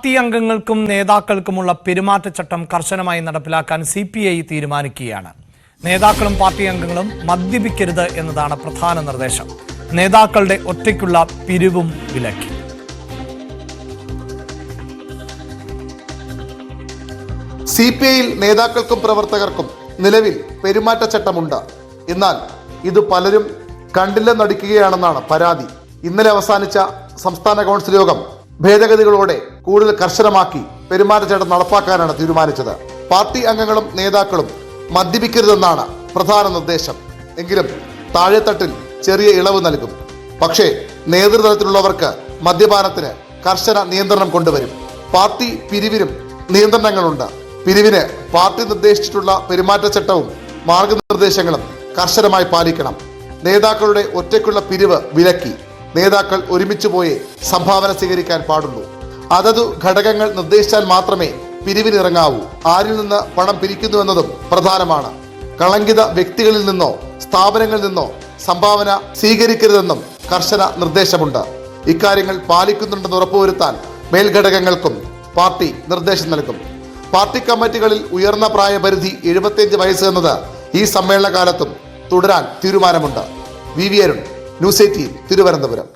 Party അംഗങ്ങൾക്കും നേതാക്കൾക്കുമുള്ള പെരുമാറ്റച്ചട്ടം കർശനമായി നടപ്പിലാക്കാൻ CPI തീരുമാനിക്കുകയാണ്. നേതാക്കളും പാർട്ടി അംഗങ്ങളും മദ്യപിക്കരുത് എന്നതാണ് പ്രധാന നിർദ്ദേശം. നേതാക്കളുടെ ഒറ്റയ്ക്കുള്ള പിരിവും വിലക്കി. CPIയിൽ നേതാക്കൾക്കും പ്രവർത്തകർക്കും നിലവിൽ പെരുമാറ്റച്ചട്ടമുണ്ട്. എന്നാൽ ഇത് പലരും കണ്ടില്ലെന്നടിക്കുകയാണെന്നാണ് പരാതി. ഇന്നലെ അവസാനിച്ച സംസ്ഥാന കൗൺസിൽ യോഗം ഭേദഗതികളോടെ കൂടുതൽ കർശനമാക്കി പെരുമാറ്റച്ചട്ടം നടപ്പാക്കാനാണ് തീരുമാനിച്ചത്. പാർട്ടി അംഗങ്ങളും നേതാക്കളും മദ്യപിക്കരുതെന്നാണ് പ്രധാന നിർദ്ദേശം. എങ്കിലും താഴെത്തട്ടിൽ ചെറിയ ഇളവ് നൽകും. പക്ഷേ നേതൃതലത്തിലുള്ളവർക്ക് മദ്യപാനത്തിന് കർശന നിയന്ത്രണം കൊണ്ടുവരും. പാർട്ടി പിരിവിനും നിയന്ത്രണങ്ങളുണ്ട്. പിരിവിന് പാർട്ടി നിർദ്ദേശിച്ചിട്ടുള്ള പെരുമാറ്റച്ചട്ടവും മാർഗനിർദ്ദേശങ്ങളും കർശനമായി പാലിക്കണം. നേതാക്കളുടെ ഒറ്റയ്ക്കുള്ള പിരിവ് വിലക്കി. നേതാക്കൾ ഒരുമിച്ച് പോയി സംഭാവന സ്വീകരിക്കാൻ പാടുള്ളൂ. അതതു ഘടകങ്ങൾ നിർദ്ദേശിച്ചാൽ മാത്രമേ പിരിവിനിറങ്ങാവൂ. ആരിൽ നിന്ന് പണം പിരിക്കുന്നുവെന്നതും പ്രധാനമാണ്. കളങ്കിത വ്യക്തികളിൽ നിന്നോ സ്ഥാപനങ്ങളിൽ നിന്നോ സംഭാവന സ്വീകരിക്കരുതെന്നും കർശന നിർദ്ദേശമുണ്ട്. ഇക്കാര്യങ്ങൾ പാലിക്കുന്നുണ്ടെന്ന് ഉറപ്പുവരുത്താൻ മേൽഘടകങ്ങൾക്കും പാർട്ടി നിർദ്ദേശം നൽകും. പാർട്ടി കമ്മിറ്റികളിൽ ഉയർന്ന പ്രായപരിധി 75 വയസ്സ് എന്നത് ഈ സമ്മേളന കാലത്തും തുടരാൻ തീരുമാനമുണ്ട്. VV Arun, News 18, Thiruvananthapuram.